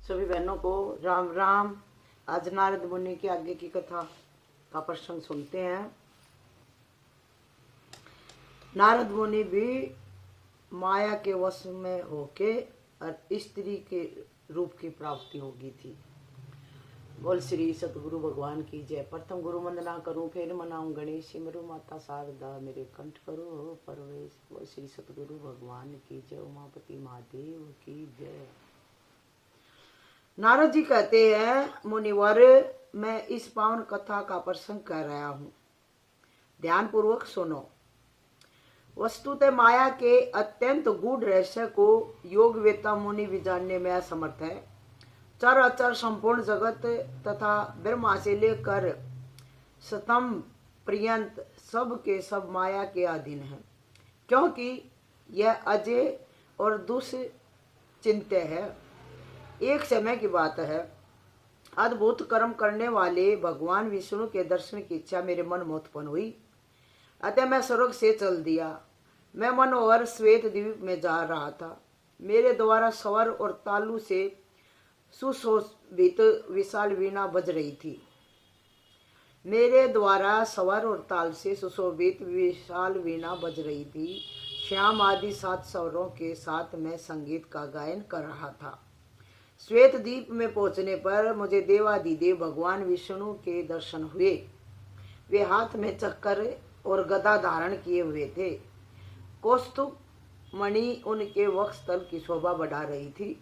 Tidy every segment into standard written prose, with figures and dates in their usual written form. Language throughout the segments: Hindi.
सभी बहनों को राम राम। आज नारद मुनि की आगे की कथा का प्रसंग सुनते हैं। नारद मुनि भी माया के वश में होके और स्त्री के रूप की प्राप्ति होगी थी। बोल श्री सतगुरु भगवान की जय। प्रथम गुरु वंदना करूं, फिर मनाऊं गणेश, सिमरू माता शारदा मेरे कंठ करो परवेश। बोल श्री सतगुरु भगवान की जय, उमापति महादेव की जय। नारद जी कहते हैं, मुनिवर मैं इस पावन कथा का प्रसंग कर रहा हूं, ध्यान पूर्वक सुनो। वस्तुतः माया के अत्यंत गूढ़ रहस्य को योग वेता मुनि भी जानने में असमर्थ है। चर अचर संपूर्ण जगत तथा ब्रह्मा से लेकर स्तंभ पर्यंत सब के सब माया के अधीन है, क्योंकि यह अजय और दुश्चिंत्य है। एक समय की बात है, अद्भुत कर्म करने वाले भगवान विष्णु के दर्शन की इच्छा मेरे मन में उत्पन्न हुई। अतः मैं स्वर्ग से चल दिया। मैं मनोहर श्वेत द्वीप में जा रहा था। मेरे द्वारा स्वर और तालु से सुशोभित विशाल वीणा बज रही थी। मेरे द्वारा स्वर और ताल से सुशोभित विशाल वीणा बज रही थी। श्याम आदि 7 स्वरों के साथ मैं संगीत का गायन कर रहा था। श्वेत द्वीप में पहुंचने पर मुझे देवादिदेव भगवान विष्णु के दर्शन हुए। वे हाथ में चक्कर और गदा धारण किए हुए थे। कौस्तुभ मणि उनके वक्षस्थल की शोभा बढ़ा रही थी।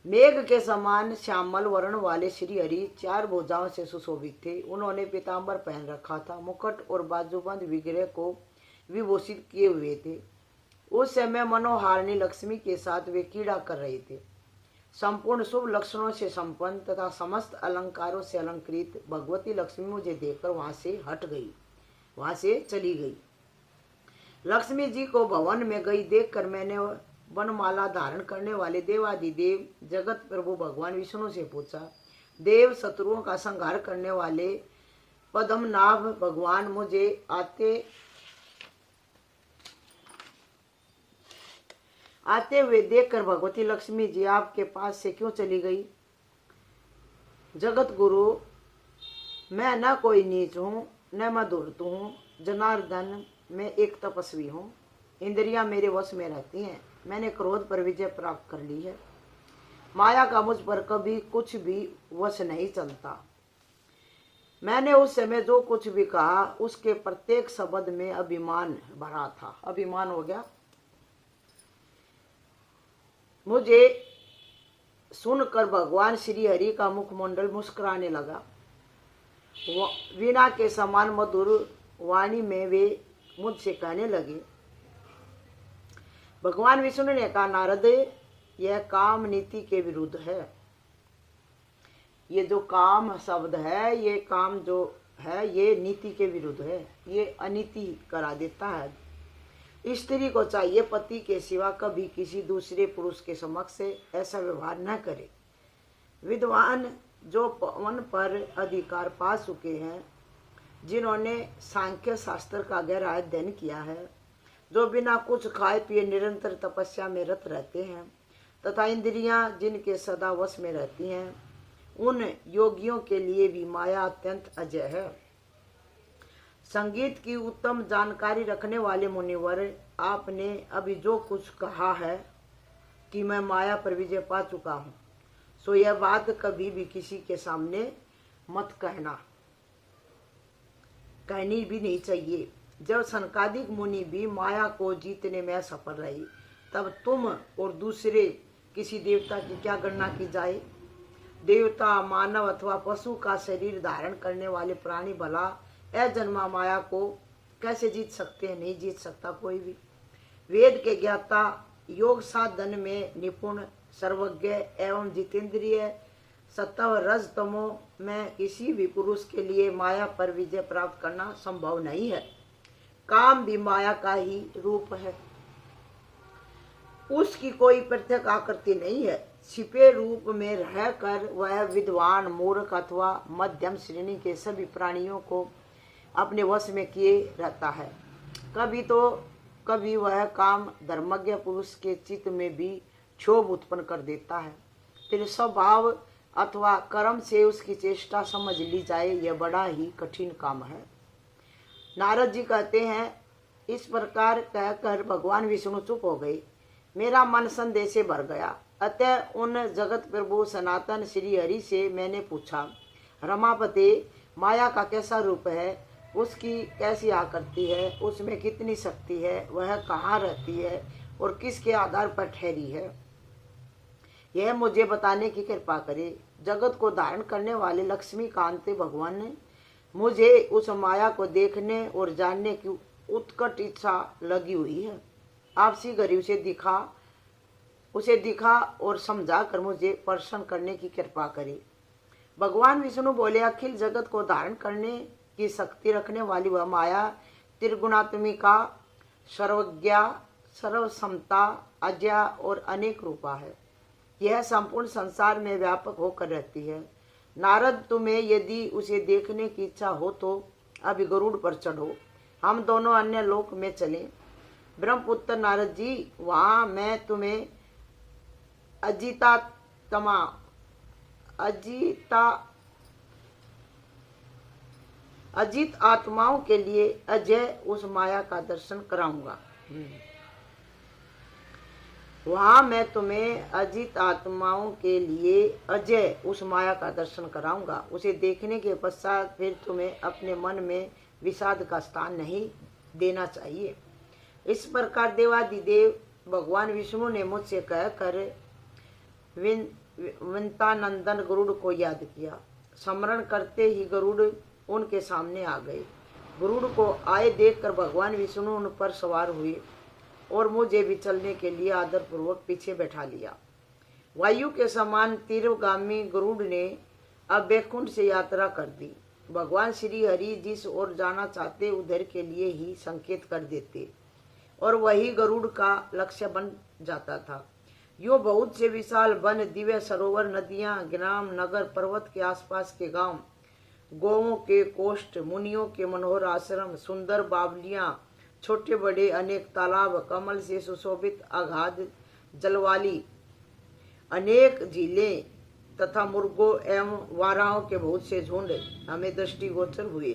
मेघ के समान श्यामल वर्ण वाले श्री हरि 4 भुजाओं से सुशोभित थे। उन्होंने पीताम्बर पहन रखा था। मुकुट और बाजूबंद विग्रह को विभूषित किए हुए थे। उस समय मनोहारिणी लक्ष्मी के साथ वे क्रीड़ा कर रहे थे। संपूर्ण शुभ लक्षणों से संपन्न तथा समस्त अलंकारों से अलंकृत भगवती लक्ष्मी मुझे देखकर वहां से चली गई। लक्ष्मी जी को भवन में गई देखकर मैंने वनमाला धारण करने वाले देवादिदेव जगत प्रभु भगवान विष्णु से पूछा, देव शत्रुओं का संहार करने वाले पद्मनाभ भगवान मुझे आते हुए देखकर भगवती लक्ष्मी जी आपके पास से क्यों चली गई? जगत गुरु, मैं न कोई नीच हूँ न मैं धूर्त हूँ। जनार्दन, मैं एक तपस्वी हूँ। इंद्रियां मेरे वश में रहती हैं। मैंने क्रोध पर विजय प्राप्त कर ली है। माया का मुझ पर कभी कुछ भी वश नहीं चलता। मैंने उस समय जो कुछ भी कहा उसके प्रत्येक शब्द में अभिमान भरा था। अभिमान हो गया। मुझे सुनकर भगवान श्री हरि का मुखमंडल मुस्कुराने लगा। वीणा के समान मधुर वाणी में वे मुझसे कहने लगे। भगवान विष्णु ने कहा, नारद, यह काम नीति के विरुद्ध है। ये जो काम शब्द है, ये काम जो है ये नीति के विरुद्ध है। ये अनीति करा देता है। स्त्री को चाहिए पति के सिवा कभी किसी दूसरे पुरुष के समक्ष ऐसा व्यवहार न करे। विद्वान जो पवन पर अधिकार पा चुके हैं, जिन्होंने सांख्य शास्त्र का गहरा अध्ययन किया है, जो बिना कुछ खाए पिए निरंतर तपस्या में रत रहते हैं तथा इंद्रियां जिनके सदा वश में रहती हैं, उन योगियों के लिए भी माया अत्यंत अजय है। संगीत की उत्तम जानकारी रखने वाले मुनिवर, आपने अभी जो कुछ कहा है कि मैं माया पर विजय पा चुका हूँ, सो यह बात कभी भी किसी के सामने मत कहनी भी नहीं चाहिए। जब सनकादिक मुनि भी माया को जीतने में असफल रहे, तब तुम और दूसरे किसी देवता की क्या गणना की जाए? देवता, मानव अथवा पशु का शरीर धारण करने वाले प्राणी भला अजन्मा माया को कैसे जीत सकते हैं? नहीं जीत सकता कोई भी। वेद के ज्ञाता, योग साधन में निपुण, सर्वज्ञ एवं जितेंद्रिय, सत्व रज तमो में किसी भी पुरुष के लिए माया पर विजय प्राप्त करना संभव नहीं है। काम भी माया का ही रूप है। उसकी कोई प्रत्यक्ष आकृति नहीं है। छिपे रूप में रहकर वह विद्वान, मूर्ख अथवा मध्यम श्रेणी के सभी प्राणियों को अपने वश में किए रहता है। कभी वह काम धर्मज्ञ पुरुष के चित्त में भी क्षोभ उत्पन्न कर देता है। फिर स्वभाव अथवा कर्म से उसकी चेष्टा समझ ली जाए, यह बड़ा ही कठिन काम है। नारद जी कहते हैं, इस प्रकार कहकर भगवान विष्णु चुप हो गए। मेरा मन संदेह से भर गया। अतः उन जगत प्रभु सनातन श्री हरि से मैंने पूछा, रमापते, माया का कैसा रूप है, उसकी कैसी आकृति है, उसमें कितनी शक्ति है, वह कहाँ रहती है और किसके आधार पर ठहरी है, यह मुझे बताने की कृपा करे। जगत को धारण करने वाले लक्ष्मीकांत भगवान ने मुझे उस माया को देखने और जानने की उत्कट इच्छा लगी हुई है। आप शीघ्र ही उसे दिखा और समझा कर मुझे प्रसन्न करने की कृपा करे। भगवान विष्णु बोले, अखिल जगत को धारण करने की शक्ति रखने वाली वह माया त्रिगुणात्मिका, सर्वज्ञा, सर्वसमता, अजया और अनेक रूपा है। यह संपूर्ण संसार में व्यापक होकर रहती है। नारद, तुम्हें यदि उसे देखने की इच्छा हो तो अभी गरुड़ पर चढ़ो, हम दोनों अन्य लोक में चलें। ब्रह्मपुत्र नारद जी, वहां मैं तुम्हें अजित आत्माओं के लिए अजय उस माया का दर्शन कराऊंगा। वहां मैं तुम्हें अजित आत्माओं के लिए अजय उस माया का दर्शन कराऊंगा। उसे देखने के पश्चात फिर तुम्हें अपने मन में विषाद का स्थान नहीं देना चाहिए। इस प्रकार देवादिदेव भगवान विष्णु ने मुझसे कहकर विंतानंदन गरुड़ को याद किया। स्मरण करते ही गरुड़ उनके सामने आ गए। गरुड़ को आए देखकर भगवान विष्णु उन पर सवार हुए और मुझे भी चलने के लिए आदर पूर्वक पीछे बैठा लिया। वायु के समान तीव्रगामी गरुड़ ने अब वैकुंठ से यात्रा कर दी। भगवान श्री हरि जिस ओर जाना चाहते उधर के लिए ही संकेत कर देते और वही गरुड़ का लक्ष्य बन जाता था। यो बहुत से विशाल वन, दिव्य सरोवर, नदियां, ग्राम, नगर, पर्वत के आसपास के गांव, गौओं के कोष्ठ, मुनियों के मनोहर आश्रम, सुंदर बावलियां, छोटे बड़े अनेक तालाब, कमल से सुशोभित अगाध जलवाली, अनेक झीलें तथा मुर्गों एवं वाराओं के बहुत से झुंड हमें दृष्टिगोचर हुए।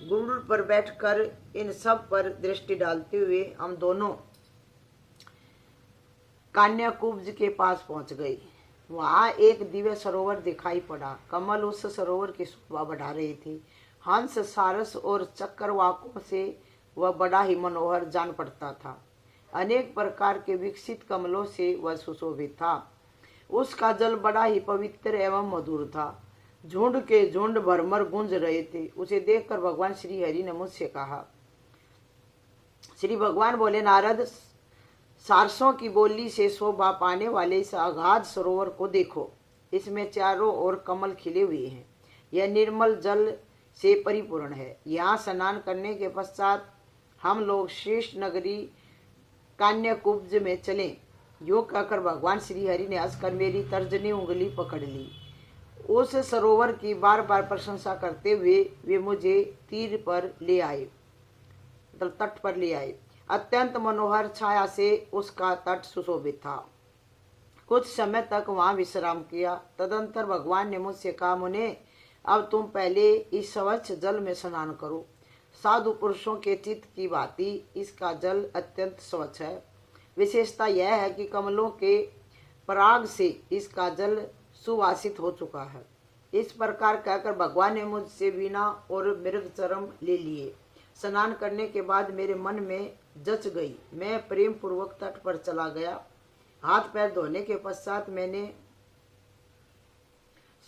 गरुड़ पर बैठकर इन सब पर दृष्टि डालते हुए हम दोनों कान्याकुब्ज के पास पहुंच गए। वहां एक दिव्य सरोवर दिखाई पड़ा। कमल उस सरोवर की शोभा बढ़ा रहे थे। हंस, सारस और चक्रवाकों से वह बड़ा ही मनोहर जान पड़ता था। अनेक प्रकार के विकसित कमलों से वह सुशोभित था। उसका जल बड़ा ही पवित्र एवं मधुर था। झुंड के झुंड भरमर गूंज रहे थे। उसे देखकर भगवान श्री हरि ने मुझसे कहा, श्री भगवान बोले, नारद, सारसों की बोली से शोभा पाने वाले इस अगाध सरोवर को देखो। इसमें चारों ओर कमल खिले हुए हैं। यह निर्मल जल से परिपूर्ण है। यहाँ स्नान करने के पश्चात हम लोग श्रेष्ठ नगरी कान्याकुब्ज में चलें। यो कहकर भगवान श्री हरि ने हंसकर मेरी तर्जनी उंगली पकड़ ली। उस सरोवर की बार बार प्रशंसा करते हुए वे मुझे तीर पर ले आए, तट पर ले आए। अत्यंत मनोहर छाया से उसका तट सुशोभित था। कुछ समय तक वहां विश्राम किया। तदंतर भगवान ने मुझसे कहा, मुने, अब तुम पहले इस स्वच्छ जल में स्नान करो। साधु पुरुषों के चित्त की भांति इसका जल अत्यंत स्वच्छ है। विशेषता यह है कि कमलों के पराग से इसका जल सुवासित हो चुका है। इस प्रकार कहकर भगवान ने मुझसे वीणा और मृग चरम ले लिए। स्नान करने के बाद मेरे मन में जच गई। मैं प्रेम पूर्वक तट पर चला गया। हाथ पैर धोने के पश्चात मैंने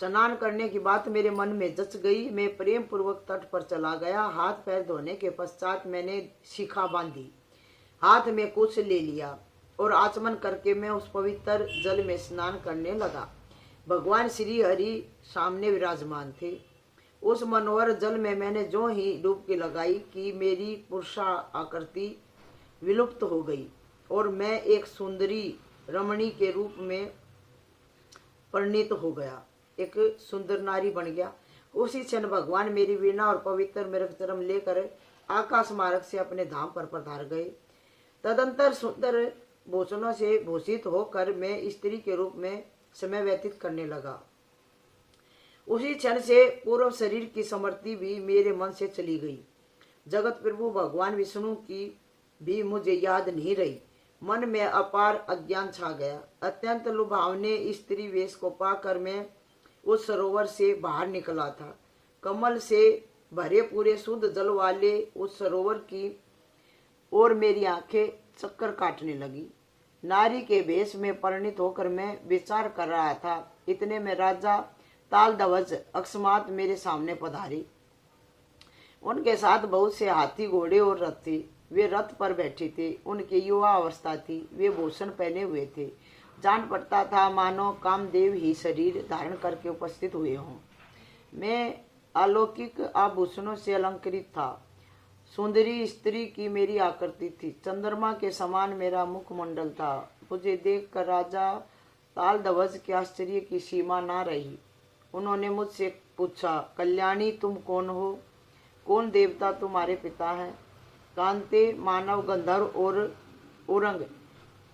स्नान करने की बात मेरे मन में जच गई। मैं प्रेम पूर्वक तट पर चला गया। हाथ पैर धोने के पश्चात मैंने शिखा बांधी, हाथ में कुछ ले लिया और आचमन करके मैं उस पवित्र जल में स्नान करने लगा। भगवान श्री हरि सामने विराजमान थे। उस मनोहर जल में मैंने जो ही डुबकी लगाई कि मेरी पुरुषा आकृति विलुप्त हो गई और मैं एक सुंदरी रमणी के रूप में परिणित हो गया, एक सुंदर नारी बन गया। उसी क्षण भगवान मेरी वीणा और पवित्र मृगचरम लेकर आकाश मार्ग से अपने धाम पर पधार गए। तदंतर सुंदर भूषणों से भूषित होकर मैं स्त्री के रूप में समय व्यतीत करने लगा। उसी क्षण से पूर्व शरीर की समृद्धि भी मेरे मन से चली गई। जगत प्रभु भगवान विष्णु की भी मुझे याद नहीं रही। मन में अपार अज्ञान छा गया। अत्यंत लुभावने स्त्री वेश को पाकर मैं उस सरोवर से बाहर निकला था। कमल से भरे पूरे शुद्ध जल वाले उस सरोवर की ओर मेरी आंखें चक्कर काटने लगी। नारी के वेश में परिणित होकर मैं विचार कर रहा था। इतने में राजा तालध्वज अकस्मात मेरे सामने पधारे। उनके साथ बहुत से हाथी, घोड़े और रथ थे। वे रथ पर बैठे थे। उनकी युवा अवस्था थी। वे भूषण पहने हुए थे। जान पड़ता था मानो कामदेव ही शरीर धारण करके उपस्थित हुए हों। मैं अलौकिक आभूषणों से अलंकृत था। सुंदरी स्त्री की मेरी आकृति थी। चंद्रमा के समान मेरा मुखमंडल था। मुझे देखकर राजा तालध्वज के आश्चर्य की सीमा ना रही। उन्होंने मुझसे पूछा, कल्याणी तुम कौन हो? कौन देवता तुम्हारे पिता है? कांते, मानव, गंधर्व और उरंग,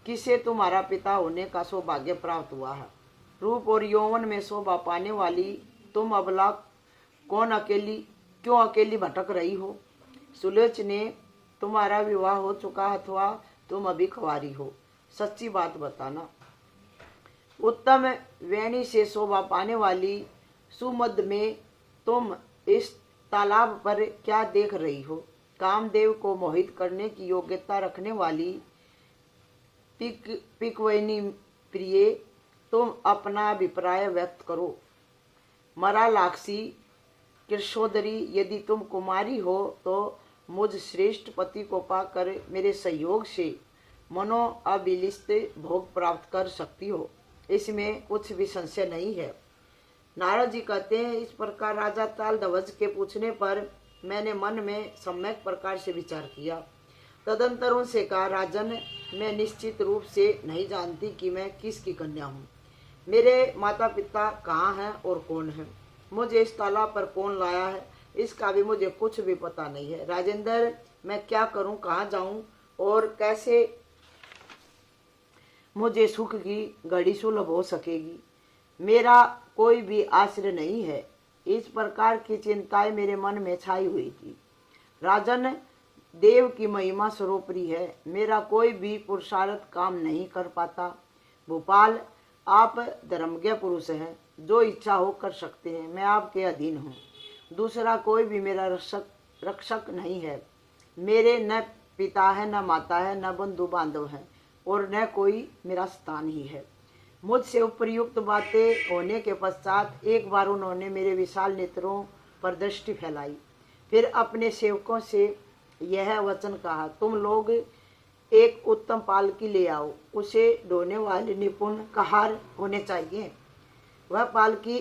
किसे तुम्हारा पिता होने का सौभाग्य प्राप्त हुआ है? रूप और यौवन में शोभा पाने वाली तुम अबला क्यों अकेली भटक रही हो? सुलोचने, तुम्हारा विवाह हो चुका अथवा तुम अभी कुंवारी हो? सच्ची बात बताना। उत्तम वेणी से शोभा पाने वाली सुमद में तुम इस तालाब पर क्या देख रही हो? कामदेव को मोहित करने की योग्यता रखने वाली पिकवैनी प्रिय, तुम अपना अभिप्राय व्यक्त करो। मरालाक्षी कृष्णोदरी, यदि तुम कुमारी हो तो मुझ श्रेष्ठ पति को पाकर मेरे सहयोग से मनो अभिलिष्ट भोग प्राप्त कर सकती हो। इसमें कुछ भी संशय नहीं है। नारद जी कहते हैं, इस प्रकार राजा तालध्वज के पूछने पर मैंने मन में सम्यक प्रकार से विचार किया। तदंतर उनसे कहा, राजन, मैं निश्चित रूप से नहीं जानती कि मैं किसकी कन्या हूँ। मेरे माता पिता कहाँ हैं और कौन है? मुझे इस तालाब पर कौन लाया है, इसका भी मुझे कुछ भी पता नहीं है। राजेंद्र, मैं क्या करूं, कहाँ जाऊं और कैसे मुझे सुख की घड़ी सुलभ हो सकेगी? मेरा कोई भी आश्रय नहीं है। इस प्रकार की चिंताएं मेरे मन में छाई हुई थी। राजन, देव की महिमा सर्वोपरि है। मेरा कोई भी पुरुषार्थ काम नहीं कर पाता। भोपाल, आप धर्मज्ञ पुरुष हैं, जो इच्छा हो कर सकते हैं। मैं आपके अधीन हूँ। दूसरा कोई भी मेरा रक्षक नहीं है। मेरे न पिता है, न माता है, न बंधु बांधव है और न कोई मेरा स्थान ही है। मुझसे उपयुक्त बातें होने के पश्चात एक बार उन्होंने मेरे विशाल नेत्रों पर दृष्टि फैलाई। फिर अपने सेवकों से यह वचन कहा, तुम लोग एक उत्तम पालकी ले आओ। उसे ढोने वाले निपुण कहार होने चाहिए। वह पालकी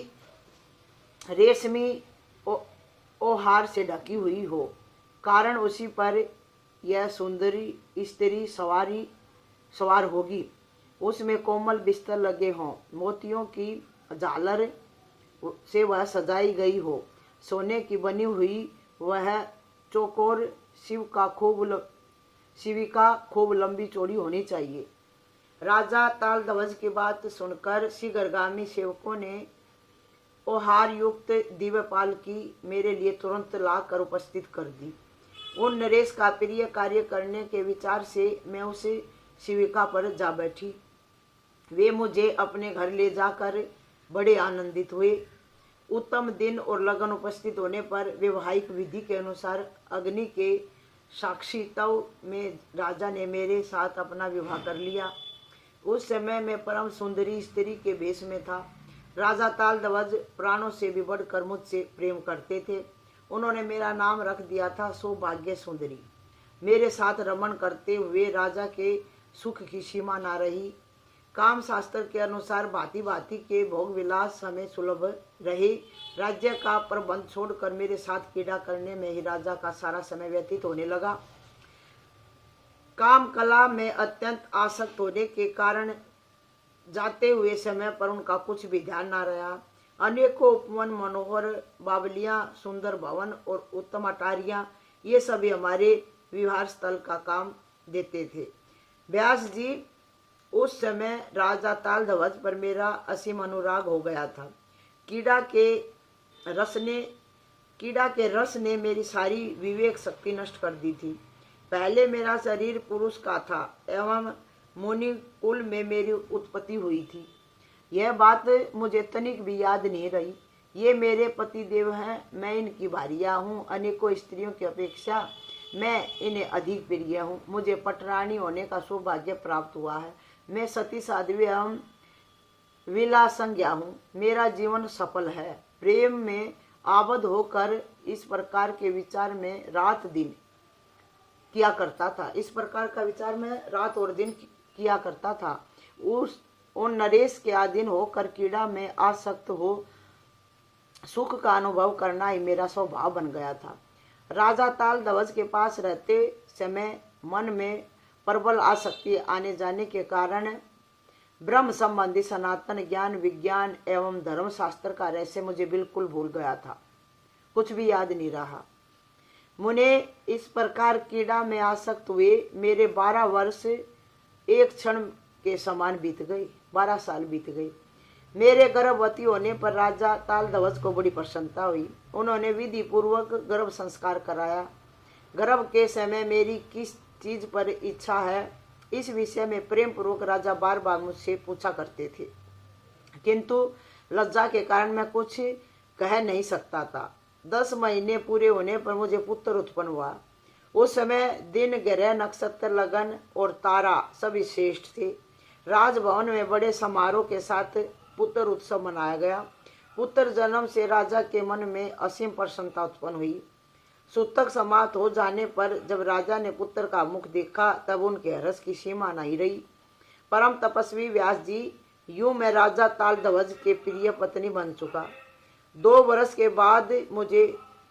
रेशमी ओहार से ढकी हुई हो, कारण उसी पर यह सुंदरी स्त्री सवार होगी। उसमें कोमल बिस्तर लगे हों, मोतियों की झालर से वह सजाई गई हो, सोने की बनी हुई वह चौकोर शिविका खूब लंबी चौड़ी होनी चाहिए। राजा तालध्वज की बात सुनकर शीघ्रगामी सेवकों ने ओहार युक्त दिव्य पालकी मेरे लिए तुरंत लाकर उपस्थित कर दी। उन नरेश का प्रिय कार्य करने के विचार से मैं उस शिविका पर जा बैठी। वे मुझे अपने घर ले जाकर बड़े आनंदित हुए। उत्तम दिन और लगन उपस्थित होने पर वैवाहिक विधि के अनुसार अग्नि के साक्षित्व में राजा ने मेरे साथ अपना विवाह कर लिया। उस समय मैं परम सुंदरी स्त्री के वेश में था। राजा तालध्वज प्राणों से भी बढ़कर मुझसे प्रेम करते थे। उन्होंने मेरा नाम रख दिया था सौभाग्य सुंदरी। मेरे साथ रमण करते हुए राजा के सुख की सीमा ना रही। काम शास्त्र के अनुसार भांति भांति के भोग विलास हमें सुलभ रहे। राज्य का प्रबंध छोड़कर मेरे साथ क्रीड़ा करने में ही राजा का सारा समय व्यतीत होने लगा। काम कला में अत्यंत आसक्त होने के कारण जाते हुए समय पर उनका कुछ भी ध्यान ना रहा। अनेकों उपवन, मनोहर बावलियां, सुंदर भवन और उत्तम अटारियां, ये सभी हमारे विहार स्थल का काम देते थे। व्यास जी उस समय राजा ताल ध्वज पर मेरा असीम अनुराग हो गया था। कीड़ा के रस ने मेरी सारी विवेक शक्ति नष्ट कर दी थी। पहले मेरा शरीर पुरुष का था एवं मुनि कुल में मेरी उत्पत्ति हुई थी। यह बात मुझे तनिक भी याद नहीं रही। ये मेरे पति देव हैं, मैं इनकी भारिया हूँ। अनेकों स्त्रियों की अपेक्षा मैं इन्हें अधिक प्रिय हूँ। मुझे पटरानी होने का सौभाग्य प्राप्त हुआ है। मैं सती साध्वी एवं विलासंज्ञा हूँ। मेरा जीवन सफल है। प्रेम में आबद्ध होकर इस प्रकार के विचार में रात दिन किया करता था। इस प्रकार का विचार में रात और दिन किया करता था। उन नरेश के अधीन होकर कीड़ा में आसक्त हो सुख का अनुभव करना ही मेरा स्वभाव बन गया था। राजा ताल ध्वज के पास रहते समय मन में प्रबल आसक्ति आने जाने के कारण ब्रह्म संबंधी सनातन ज्ञान, विज्ञान एवं धर्मशास्त्र का रहस्य मुझे बिल्कुल भूल गया था। कुछ भी याद नहीं रहा। मुने इस प्रकार कीड़ा में आसक्त हुए मेरे 12 वर्ष एक क्षण के समान बीत गए। 12 साल बीत गए। मेरे गर्भवती होने पर राजा ताल ध्वज को बड़ी प्रसन्नता हुई। उन्होंने विधि पूर्वक गर्भ संस्कार कराया। गर्भ के समय मेरी किस चीज पर इच्छा है, इस विषय में प्रेम पूर्वक राजा बार बार मुझसे पूछा करते थे, किंतु लज्जा के कारण मैं कुछ कह नहीं सकता था। 10 महीने पूरे होने पर मुझे पुत्र उत्पन्न हुआ। उस समय दिन, ग्रह, नक्षत्र, लगन और तारा सभी श्रेष्ठ थे। राजभवन में बड़े समारोह के साथ पुत्र उत्सव मनाया गया। पुत्र जन्म से राजा के मन में असीम प्रसन्नता उत्पन्न हुई। सूतक समाप्त हो जाने पर जब राजा ने पुत्र का मुख देखा तब उनके हर्ष की सीमा नहीं रही। परम तपस्वी व्यास जी, यूं मैं राजा ताल ध्वज के प्रिय पत्नी बन चुका। 2 वर्ष के बाद मुझे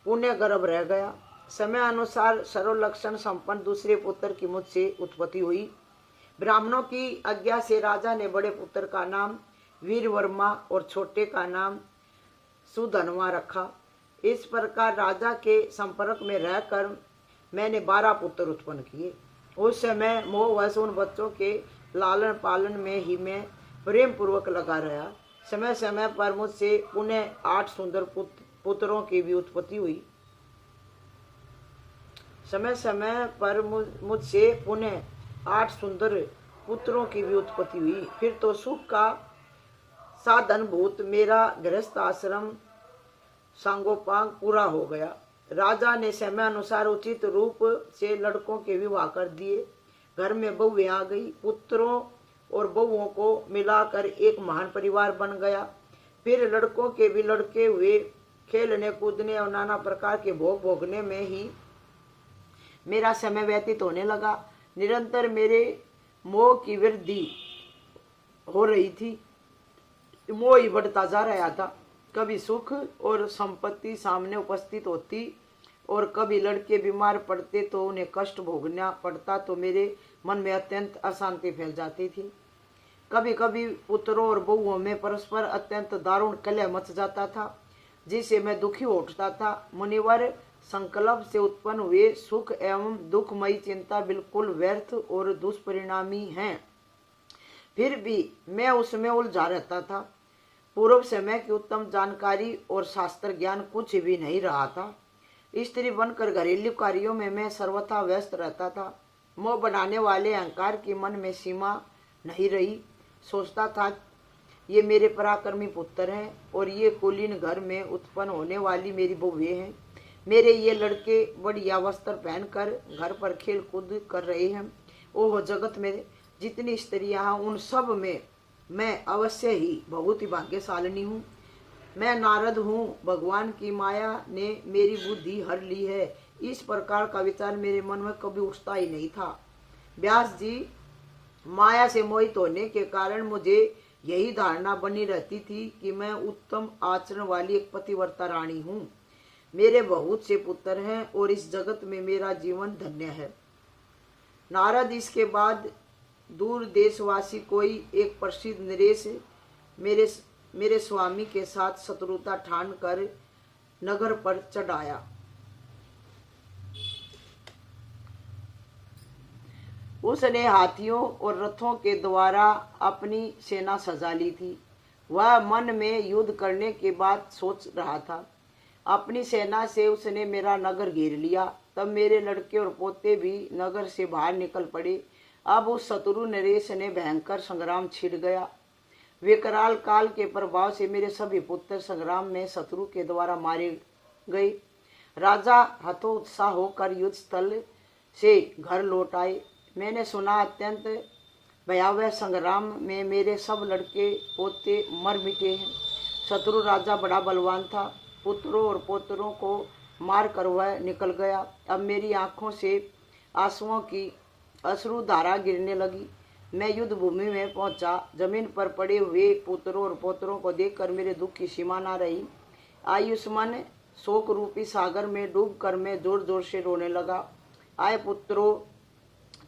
पुण्य गर्भ रह गया। समय अनुसार सर्व लक्षण संपन्न दूसरे पुत्र की मुझसे उत्पत्ति हुई। ब्राह्मणों की आज्ञा से राजा ने बड़े पुत्र का नाम वीरवर्मा और छोटे का नाम सुधनवा रखा। इस प्रकार राजा के संपर्क में रहकर मैंने 12 पुत्र उत्पन्न किए। उस समय मोहवश उन बच्चों के लालन पालन में ही मैं प्रेम पूर्वक लगा रहा। समय समय पर मुझसे पुनः 8 सुंदर पुत्रों की भी उत्पत्ति हुई। समय समय पर मुझसे पुनः 8 सुंदर पुत्रों की भी उत्पत्ति हुई। फिर तो सुख का साधनभूत मेरा गृहस्थ आश्रम सांगोपांग पूरा हो गया। राजा ने समय अनुसार उचित रूप से लड़कों के विवाह कर दिए। घर में बहुएं आ गई। पुत्रों और बहुओं को मिलाकर एक महान परिवार बन गया। फिर लड़कों के भी लड़के हुए। खेलने कूदने और नाना प्रकार के भोग भोगने में ही मेरा समय व्यतीत होने लगा। निरंतर मेरे मोह की वृद्धि हो रही थी। मोह ही बढ़ता जा रहा था। कभी सुख और संपत्ति सामने उपस्थित होती और कभी लड़के बीमार पड़ते तो उन्हें कष्ट भोगना पड़ता, तो मेरे मन में अत्यंत अशांति फैल जाती थी। कभी कभी पुत्रों और बहुओं में परस्पर अत्यंत दारुण कलह मच जाता था, जिससे मैं दुखी हो उठता था। मुनिवर, संकल्प से उत्पन्न हुए सुख एवं दुखमयी चिंता बिल्कुल व्यर्थ और दुष्परिणामी हैं। फिर भी मैं उसमें उलझा रहता था। पूर्व समय की उत्तम जानकारी और शास्त्र ज्ञान कुछ भी नहीं रहा था। स्त्री बनकर घरेलू कार्यों में मैं सर्वथा व्यस्त रहता था। मोह बनाने वाले अहंकार की मन में सीमा नहीं रही। सोचता था ये मेरे पराक्रमी पुत्र हैं और ये कुलीन घर में उत्पन्न होने वाली मेरी बहुएं हैं। मेरे ये लड़के बढ़िया वस्त्र पहनकर घर पर खेल कूद कर रहे हैं। ओह, जगत में जितनी स्त्रियां हैं उन सब में मैं अवश्य ही बहुत ही भाग्यशालिनी हूँ। मैं नारद हूँ। भगवान की माया ने मेरी बुद्धि हर ली है। इस प्रकार का विचार मेरे मन में कभी उठता ही नहीं था। व्यास जी, माया से मोहित होने के कारण मुझे यही धारणा बनी रहती थी कि मैं उत्तम आचरण वाली एक पतिव्रता रानी हूँ। मेरे बहुत से पुत्र हैं और इस जगत में मेरा जीवन धन्य है। नारद, इसके बाद दूर देशवासी कोई एक प्रसिद्ध नरेश मेरे स्वामी के साथ शत्रुता ठान कर नगर पर चढ़ आया। उसने हाथियों और रथों के द्वारा अपनी सेना सजा ली थी। वह मन में युद्ध करने की बात सोच रहा था। अपनी सेना से उसने मेरा नगर घेर लिया। तब मेरे लड़के और पोते भी नगर से बाहर निकल पड़े। अब उस शत्रु नरेश ने भयंकर संग्राम छिड़ गया। विकराल काल के प्रभाव से मेरे सभी पुत्र संग्राम में शत्रु के द्वारा मारे गए। राजा हतोत्साह होकर युद्ध स्थल से घर लौट आए। मैंने सुना अत्यंत भयावह संग्राम में मेरे सब लड़के पोते मर मिटे हैं। शत्रु राजा बड़ा बलवान था। पुत्रों और पोतरों को मार कर वह निकल गया। अब मेरी आंखों से आंसुओं की अश्रु धारा गिरने लगी। मैं युद्ध भूमि में पहुंचा। जमीन पर पड़े हुए पुत्रों और पोतरों को देखकर मेरे दुख की सीमा न रही। आयुष्मान शोक रूपी सागर में डूबकर मैं जोर जोर से रोने लगा। आए पुत्रों,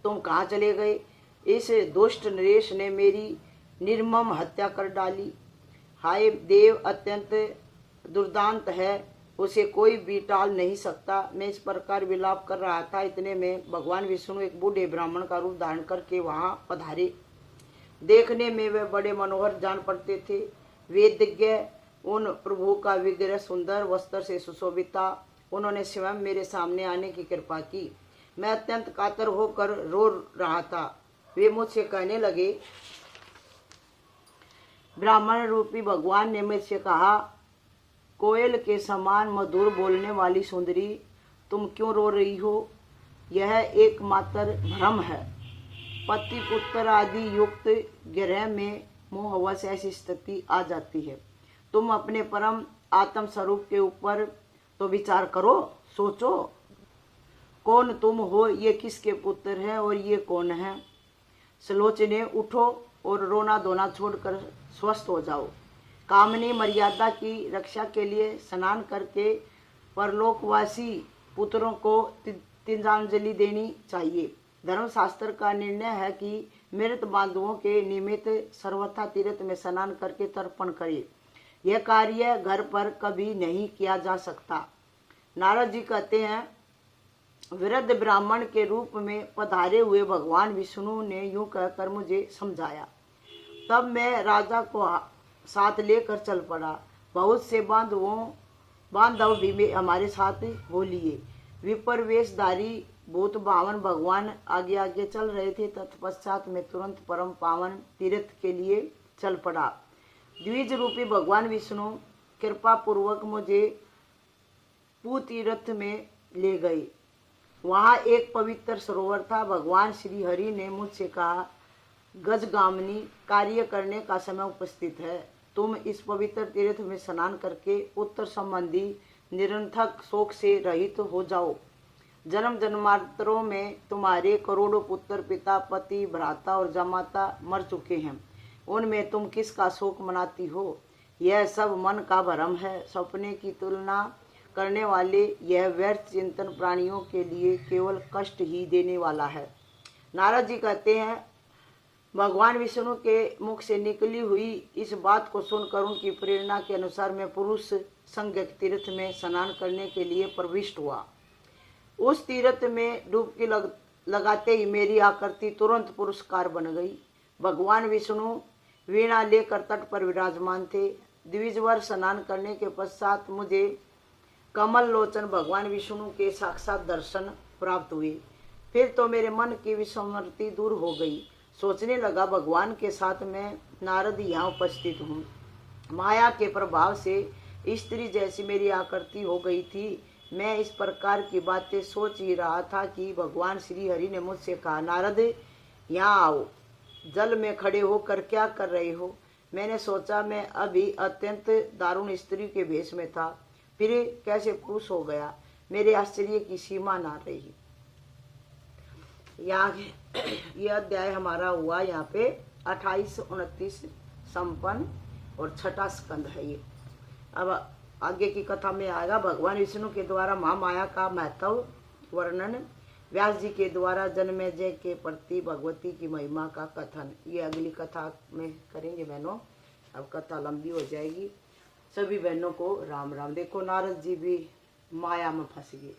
तुम कहाँ चले गए? इस दुष्ट नरेश ने मेरी निर्मम हत्या कर डाली। हाय देव, अत्यंत दुर्दांत है, उसे कोई भी टाल नहीं सकता। मैं इस प्रकार विलाप कर रहा था। इतने में भगवान विष्णु एक बूढ़े ब्राह्मण का रूप धारण करके वहां पधारे। देखने में वे बड़े मनोहर जान पड़ते थे। वेदज्ञ उन प्रभु का विग्रह सुंदर वस्त्र से सुशोभित था। उन्होंने स्वयं मेरे सामने आने की कृपा की। मैं अत्यंत कातर होकर रो रहा था। वे मुझसे कहने लगे, ब्राह्मण रूपी भगवान ने मुझसे कहा, कोयल के समान मधुर बोलने वाली सुंदरी, तुम क्यों रो रही हो? यह एकमात्र भ्रम है। पति पुत्र आदि युक्त ग्रह में मोहवश ऐसी स्थिति आ जाती है। तुम अपने परम आत्म स्वरूप के ऊपर तो विचार करो, सोचो, कौन तुम हो, ये किसके पुत्र हैं और ये कौन है? सलोचने, उठो और रोना धोना छोड़कर स्वस्थ हो जाओ। कामनी मर्यादा की रक्षा के लिए स्नान करके परलोकवासी पुत्रों को तिलांजलि देनी चाहिए। धर्मशास्त्र का निर्णय है कि मृत बांधवों के निमित्त सर्वथा तीर्थ में स्नान करके तर्पण करे। यह कार्य घर पर कभी नहीं किया जा सकता। नारद जी कहते हैं, वृद्ध ब्राह्मण के रूप में पधारे हुए भगवान विष्णु ने यूं कहकर मुझे समझाया। तब मैं राजा को साथ लेकर चल पड़ा। बहुत से बांधव भी हमारे साथ हो लिए। विपर वेशधारी भूत भावन भगवान आगे आगे चल रहे थे। तत्पश्चात में तुरंत परम पावन तीर्थ के लिए चल पड़ा। द्विज रूपी भगवान विष्णु कृपा पूर्वक मुझे पू तीर्थ में ले गए। वहाँ एक पवित्र सरोवर था। भगवान श्री हरि ने मुझसे कहा, गजगामिनी, कार्य करने का समय उपस्थित है। तुम इस पवित्र तीर्थ में स्नान करके पुत्र संबंधी निरंथक शोक से रहित हो जाओ। जन्म जन्मांतरों में तुम्हारे करोड़ों पुत्र, पिता, पति, भ्राता और जमाता मर चुके हैं। उनमें तुम किसका शोक मनाती हो? यह सब मन का भ्रम है। सपने की तुलना करने वाले यह व्यर्थ चिंतन प्राणियों के लिए केवल कष्ट ही देने वाला है। नारद जी कहते हैं, भगवान विष्णु के मुख से निकली हुई इस बात को सुनकर उनकी प्रेरणा के अनुसार मैं पुरुष संज्ञक तीर्थ में स्नान करने के लिए प्रविष्ट हुआ। उस तीर्थ में डुबकी लगाते ही मेरी आकृति तुरंत पुरस्कार बन गई। भगवान विष्णु वीणा लेकर तट पर विराजमान थे। द्विजवर स्नान करने के पश्चात मुझे कमल लोचन भगवान विष्णु के साक्षात दर्शन प्राप्त हुए। फिर तो मेरे मन की विस्मृति दूर हो गई। सोचने लगा, भगवान के साथ मैं नारद यहाँ उपस्थित हूँ। माया के प्रभाव से स्त्री जैसी मेरी आकृति हो गई थी। मैं इस प्रकार की बातें सोच ही रहा था कि भगवान श्री हरि ने मुझसे कहा, नारद यहाँ आओ। जल में खड़े होकर क्या कर रहे हो? मैंने सोचा, मैं अभी अत्यंत दारुण स्त्री के भेष में था, फिर कैसे पुरुष हो गया? मेरे आश्चर्य की सीमा ना रही। यहाँ ये अध्याय हमारा हुआ यहाँ पे 28, 29 संपन्न और 6ठा स्कंद है ये। अब आगे की कथा में आएगा भगवान विष्णु के द्वारा महामाया का महत्व वर्णन, व्यास जी के द्वारा जन्मेजय के प्रति भगवती की महिमा का कथन। ये अगली कथा में करेंगे बहनों। अब कथा लंबी हो जाएगी। सभी बहनों को राम राम। देखो नारद जी भी माया में फंस गए।